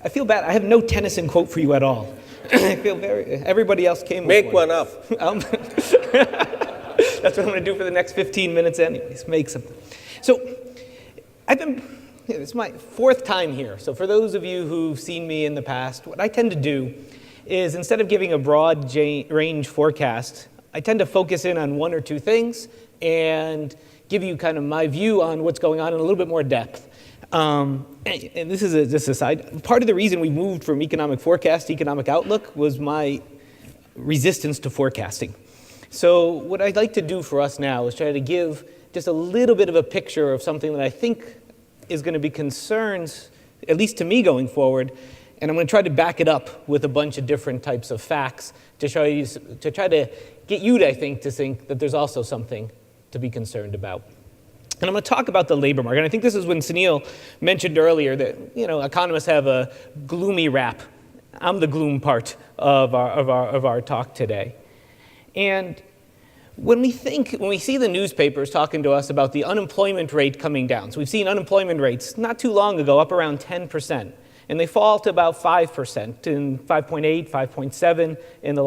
I feel bad. I have no Tennyson quote for you at all. I feel everybody else came with Make one up. That's what I'm going to do for the next 15 minutes anyways, make something. So it's my fourth time here. So for those of you who've seen me in the past, what I tend to do is instead of giving a broad range forecast, I tend to focus in on one or two things and give you kind of my view on what's going on in a little bit more depth. And this is just a side. Part of the reason we moved from economic forecast to economic outlook was my resistance to forecasting. So what I'd like to do for us now is try to give just a little bit of a picture of something that I think is going to be concerns, at least to me going forward, and I'm going to try to back it up with a bunch of different types of facts to show you, to try to get you to think that there's also something to be concerned about. And I'm going to talk about the labor market. And I think this is when Sunil mentioned earlier that economists have a gloomy rap. I'm the gloom part of our talk today. And when we see the newspapers talking to us about the unemployment rate coming down, so we've seen unemployment rates not too long ago up around 10%, and they fall to about 5%, in 5.8, 5.7 in the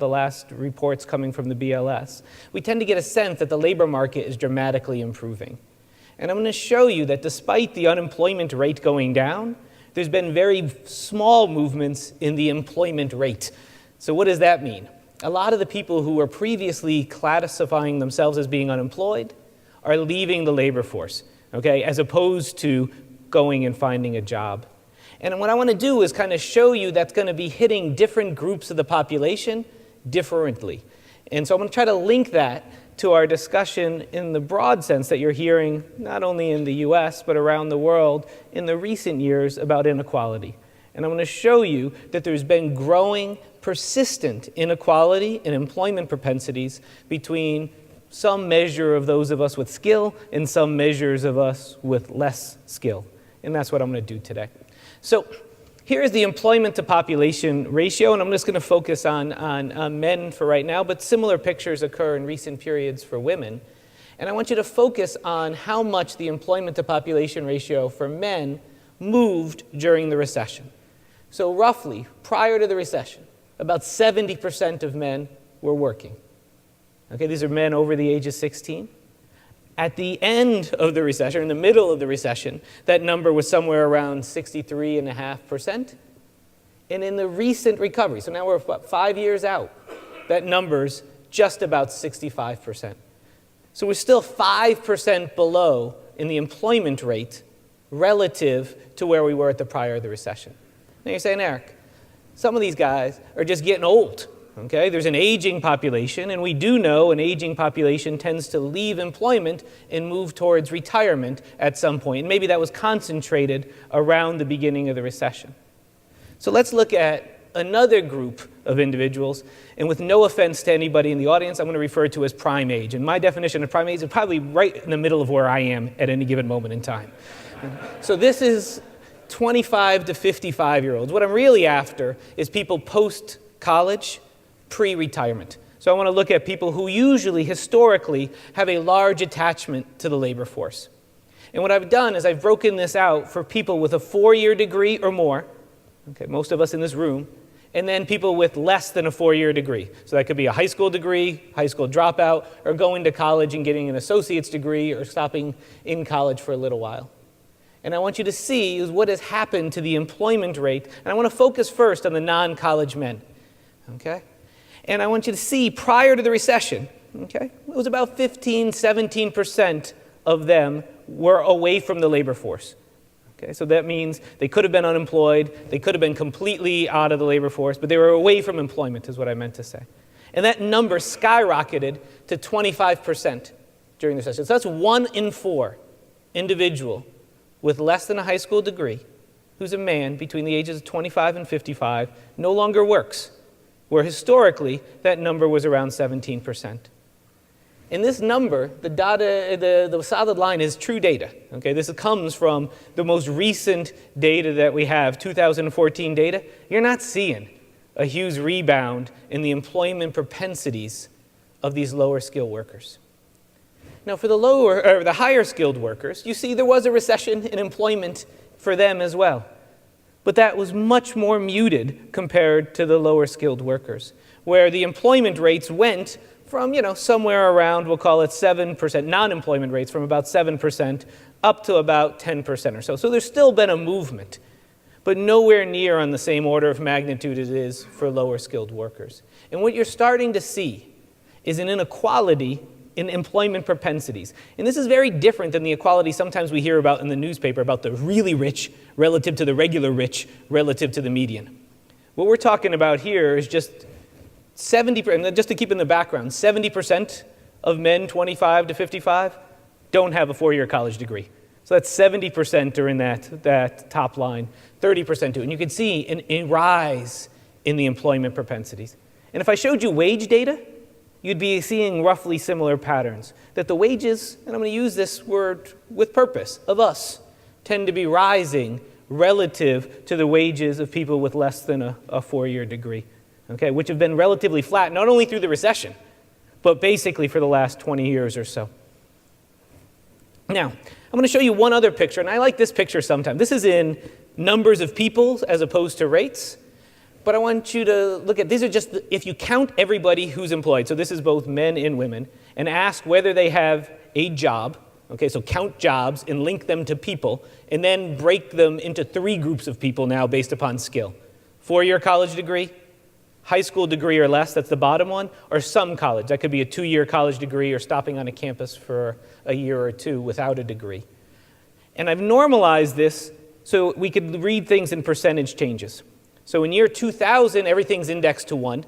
last reports coming from the BLS. We tend to get a sense that the labor market is dramatically improving. And I'm going to show you that despite the unemployment rate going down, there's been very small movements in the employment rate. So what does that mean? A lot of the people who were previously classifying themselves as being unemployed are leaving the labor force, okay, as opposed to going and finding a job. And what I want to do is kind of show you that's going to be hitting different groups of the population differently. And so I'm going to try to link that to our discussion in the broad sense that you're hearing not only in the US but around the world in the recent years about inequality. And I'm going to show you that there's been growing, persistent inequality in employment propensities between some measure of those of us with skill and some measures of us with less skill. And that's what I'm going to do today. So here is the employment to population ratio, and I'm just going to focus on men for right now, but similar pictures occur in recent periods for women. And I want you to focus on how much the employment to population ratio for men moved during the recession. So roughly, prior to the recession, about 70% of men were working. Okay, these are men over the age of 16. At the end of the recession, in the middle of the recession, that number was somewhere around 63.5%. And in the recent recovery, so now we're about 5 years out, that number's just about 65%. So we're still 5% below in the employment rate relative to where we were at the prior of the recession. Now you're saying, Eric, some of these guys are just getting old. Okay, there's an aging population, and we do know an aging population tends to leave employment and move towards retirement at some point. And maybe that was concentrated around the beginning of the recession. So let's look at another group of individuals, and with no offense to anybody in the audience, I'm going to refer to as prime age. And my definition of prime age is probably right in the middle of where I am at any given moment in time. So this is 25 to 55-year-olds. What I'm really after is people post-college, pre-retirement. So I want to look at people who usually, historically, have a large attachment to the labor force. And what I've done is I've broken this out for people with a 4-year degree or more, okay, most of us in this room, and then people with less than a 4-year degree. So that could be a high school degree, high school dropout, or going to college and getting an associate's degree, or stopping in college for a little while. And I want you to see is what has happened to the employment rate. And I want to focus first on the non-college men, okay? And I want you to see prior to the recession, okay, it was about 15, 17% of them were away from the labor force. Okay, so that means they could have been unemployed, they could have been completely out of the labor force, but they were away from employment is what I meant to say. And that number skyrocketed to 25% during the recession. So that's 1 in 4 individual with less than a high school degree who's a man between the ages of 25 and 55 no longer works, where historically that number was around 17%. In this number, the solid line is true data. Okay, this comes from the most recent data that we have, 2014 data. You're not seeing a huge rebound in the employment propensities of these lower skilled workers. Now, for the higher skilled workers, you see there was a recession in employment for them as well. But that was much more muted compared to the lower skilled workers, where the employment rates went from, somewhere around, we'll call it 7%, non-employment rates from about 7% up to about 10% or so. So there's still been a movement, but nowhere near on the same order of magnitude as it is for lower skilled workers. And what you're starting to see is an inequality in employment propensities. And this is very different than the equality sometimes we hear about in the newspaper about the really rich relative to the regular rich relative to the median. What we're talking about here is just 70%, just to keep in the background, 70% of men 25 to 55 don't have a 4-year college degree. So that's 70% are in that top line, 30% do. And you can see a rise in the employment propensities. And if I showed you wage data, you'd be seeing roughly similar patterns. That the wages, and I'm going to use this word with purpose, of us, tend to be rising relative to the wages of people with less than a 4-year degree, okay, which have been relatively flat, not only through the recession, but basically for the last 20 years or so. Now, I'm going to show you one other picture, and I like this picture sometimes. This is in numbers of people as opposed to rates. But I want you to look at, these are just, if you count everybody who's employed, so this is both men and women, and ask whether they have a job, okay, so count jobs and link them to people, and then break them into 3 groups of people now based upon skill. 4-year college degree, high school degree or less, that's the bottom one, or some college. That could be a 2-year college degree or stopping on a campus for a year or 2 without a degree. And I've normalized this so we could read things in percentage changes. So in year 2000, everything's indexed to 1.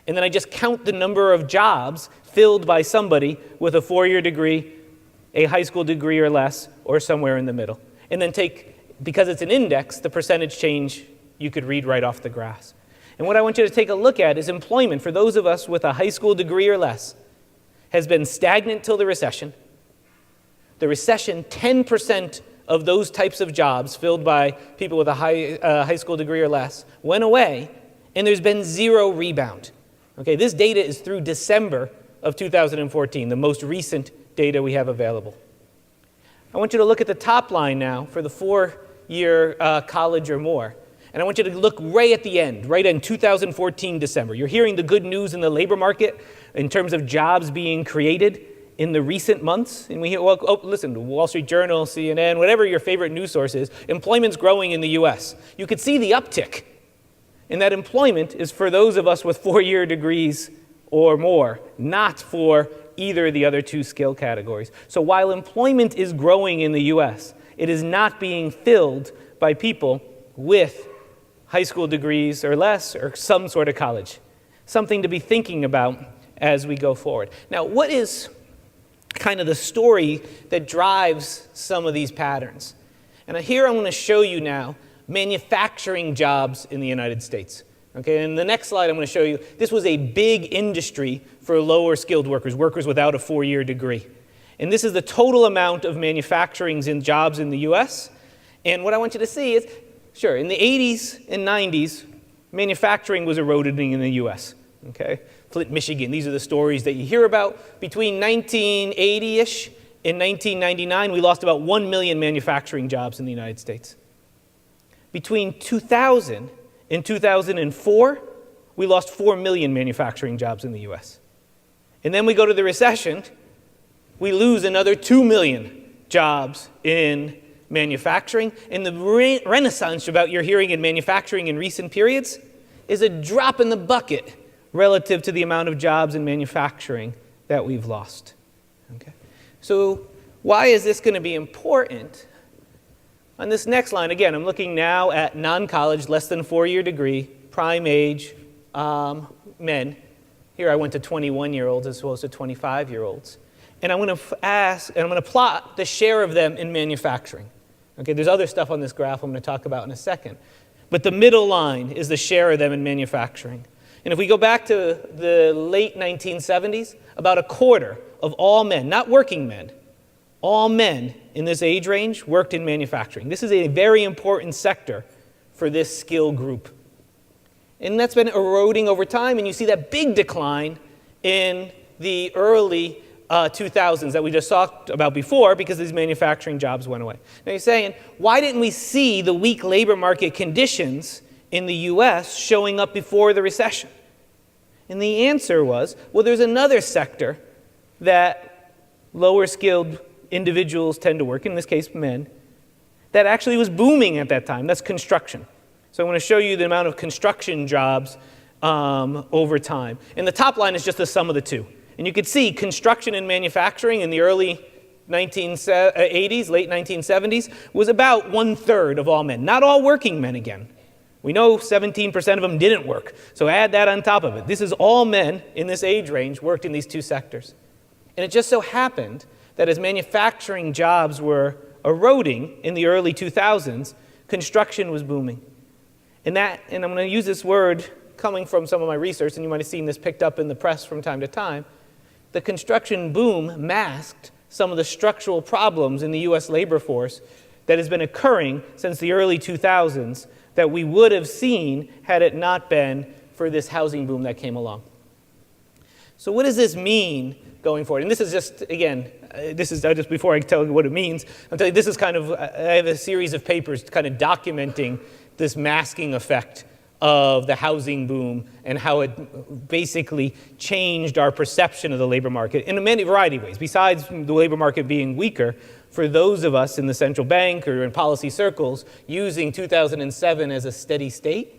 And then I just count the number of jobs filled by somebody with a 4-year degree, a high school degree or less, or somewhere in the middle. And then take, because it's an index, the percentage change you could read right off the graph. And what I want you to take a look at is employment for those of us with a high school degree or less has been stagnant till the recession. The recession, 10% of those types of jobs filled by people with a high school degree or less went away, and there's been 0 rebound. Okay, this data is through December of 2014, the most recent data we have available. I want you to look at the top line now for the 4-year college or more. And I want you to look right at the end, right in 2014 December. You're hearing the good news in the labor market in terms of jobs being created in the recent months. And we hear, listen, the Wall Street Journal, CNN, whatever your favorite news source is, employment's growing in the US. You could see the uptick. And that employment is for those of us with 4-year degrees or more, not for either of the other 2 skill categories. So while employment is growing in the US, it is not being filled by people with high school degrees or less or some sort of college. Something to be thinking about as we go forward. Now, what is kind of the story that drives some of these patterns? And here I'm going to show you now manufacturing jobs in the United States. Okay, and the next slide I'm going to show you, this was a big industry for lower skilled workers, workers without a 4-year degree. And this is the total amount of manufacturing jobs in the US. And what I want you to see is, sure, in the 80s and 90s, manufacturing was eroding in the US. Okay, Flint, Michigan, these are the stories that you hear about. Between 1980-ish and 1999, we lost about 1 million manufacturing jobs in the United States. Between 2000 and 2004, we lost 4 million manufacturing jobs in the US. And then we go to the recession, we lose another 2 million jobs in manufacturing. And the renaissance about you're hearing in manufacturing in recent periods is a drop in the bucket relative to the amount of jobs in manufacturing that we've lost. Okay? So why is this going to be important? On this next line, again, I'm looking now at non-college, less than 4-year degree, prime age men. Here I went to 21-year-olds as opposed to 25-year-olds. And I'm going to ask, and I'm going to plot the share of them in manufacturing. Okay, there's other stuff on this graph I'm going to talk about in a second. But the middle line is the share of them in manufacturing. And if we go back to the late 1970s, about a quarter of all men, not working men, all men in this age range worked in manufacturing. This is a very important sector for this skill group. And that's been eroding over time, and you see that big decline in the early 2000s that we just talked about before because these manufacturing jobs went away. Now you're saying, why didn't we see the weak labor market conditions in the US showing up before the recession? And the answer was, well, there's another sector that lower skilled individuals tend to work, in this case men, that actually was booming at that time. That's construction. So I want to show you the amount of construction jobs over time. And the top line is just the sum of the two. And you could see construction and manufacturing in the early 1980s, late 1970s, was about 1/3 of all men. Not all working men again. We know 17% of them didn't work. So add that on top of it. This is all men in this age range worked in these two sectors. And it just so happened that as manufacturing jobs were eroding in the early 2000s, construction was booming. And I'm going to use this word coming from some of my research, and you might have seen this picked up in the press from time to time. The construction boom masked some of the structural problems in the US labor force that has been occurring since the early 2000s that we would have seen had it not been for this housing boom that came along. So what does this mean going forward? And this is just, again, this is just before I tell you what it means, I'll tell you this is kind of, I have a series of papers kind of documenting this masking effect of the housing boom and how it basically changed our perception of the labor market in a many variety of ways. Besides the labor market being weaker, for those of us in the central bank or in policy circles using 2007 as a steady state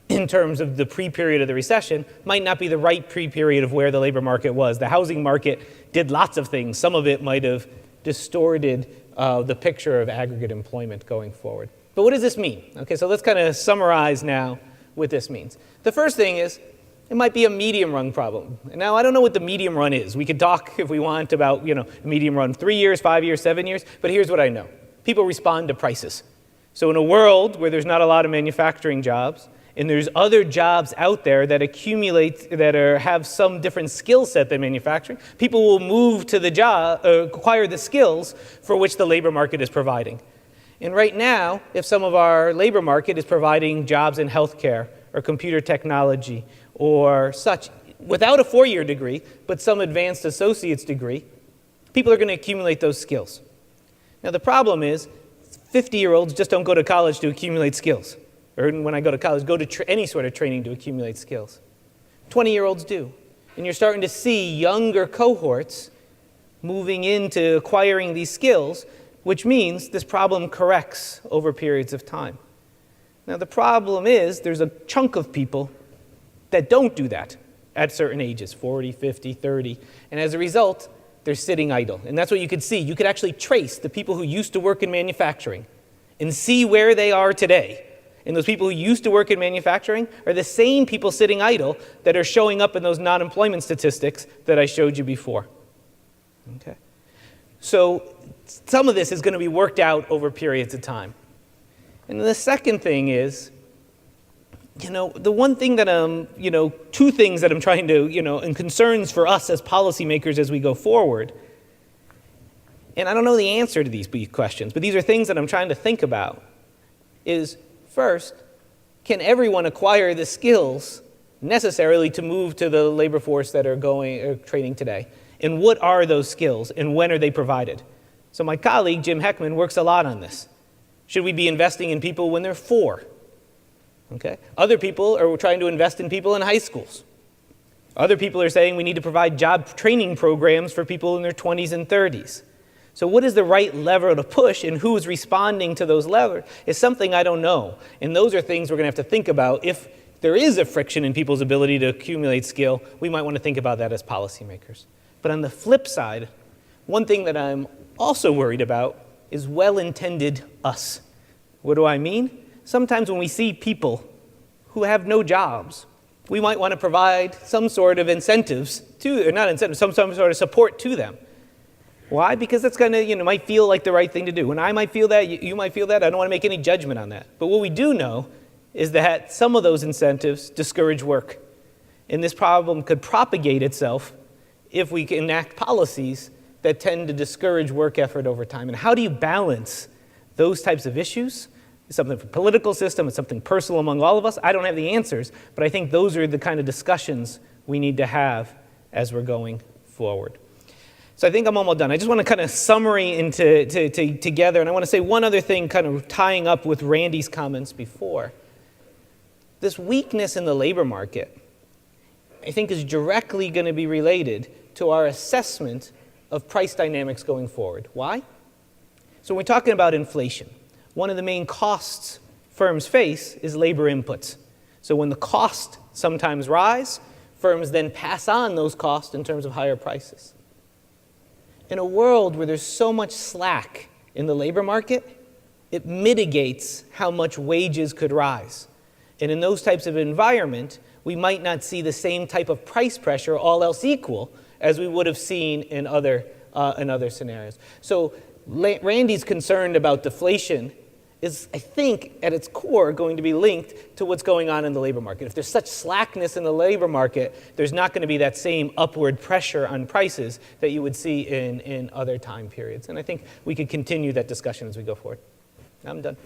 in terms of the pre-period of the recession might not be the right pre-period of where the labor market was. The housing market did lots of things. Some of it might have distorted the picture of aggregate employment going forward. But what does this mean? Okay, so let's kind of summarize now what this means. The first thing is, it might be a medium run problem. And now I don't know what the medium run is. We could talk if we want about, a medium run 3 years, 5 years, 7 years, but here's what I know. People respond to prices. So in a world where there's not a lot of manufacturing jobs, and there's other jobs out there that accumulate, that have some different skill set than manufacturing, people will move to the job, acquire the skills for which the labor market is providing. And right now, if some of our labor market is providing jobs in healthcare or computer technology or such, without a 4-year degree, but some advanced associate's degree, people are going to accumulate those skills. Now the problem is, 50-year-olds just don't go to college to accumulate skills. Or when I go to college, go to any sort of training to accumulate skills. 20-year-olds do. And you're starting to see younger cohorts moving into acquiring these skills, which means this problem corrects over periods of time. Now the problem is there's a chunk of people that don't do that at certain ages, 40, 50, 30, and as a result, they're sitting idle. And that's what you could see. You could actually trace the people who used to work in manufacturing and see where they are today. And those people who used to work in manufacturing are the same people sitting idle that are showing up in those non-employment statistics that I showed you before. Okay. So some of this is going to be worked out over periods of time. And the second thing is, the one thing that two things that I'm trying to, and concerns for us as policymakers as we go forward. And I don't know the answer to these questions, but these are things that I'm trying to think about. Is first, can everyone acquire the skills necessarily to move to the labor force that are training today? And what are those skills, and when are they provided? So my colleague, Jim Heckman, works a lot on this. Should we be investing in people when they're 4? Okay. Other people are trying to invest in people in high schools. Other people are saying we need to provide job training programs for people in their 20s and 30s. So what is the right lever to push, and who's responding to those levers is something I don't know. And those are things we're going to have to think about. If there is a friction in people's ability to accumulate skill, we might want to think about that as policymakers. But on the flip side, one thing that I'm also worried about is well-intended us. What do I mean? Sometimes when we see people who have no jobs, we might want to provide some sort of incentives to, or not incentives, some sort of support to them. Why? Because that's going to, might feel like the right thing to do. And I might feel that, you might feel that. I don't want to make any judgment on that. But what we do know is that some of those incentives discourage work. And this problem could propagate itself if we can enact policies that tend to discourage work effort over time. And how do you balance those types of issues? It's something for the political system, it's something personal among all of us. I don't have the answers, but I think those are the kind of discussions we need to have as we're going forward. So I think I'm almost done. I just want to kind of summary together, and I want to say one other thing kind of tying up with Randy's comments before. This weakness in the labor market, I think, is directly going to be related to our assessment of price dynamics going forward. Why? So when we're talking about inflation, one of the main costs firms face is labor inputs. So when the costs sometimes rise, firms then pass on those costs in terms of higher prices. In a world where there's so much slack in the labor market, it mitigates how much wages could rise. And in those types of environment, we might not see the same type of price pressure, all else equal, as we would have seen in other scenarios. So Randy's concerned about deflation is, I think, at its core going to be linked to what's going on in the labor market. If there's such slackness in the labor market, there's not going to be that same upward pressure on prices that you would see in other time periods. And I think we could continue that discussion as we go forward. I'm done.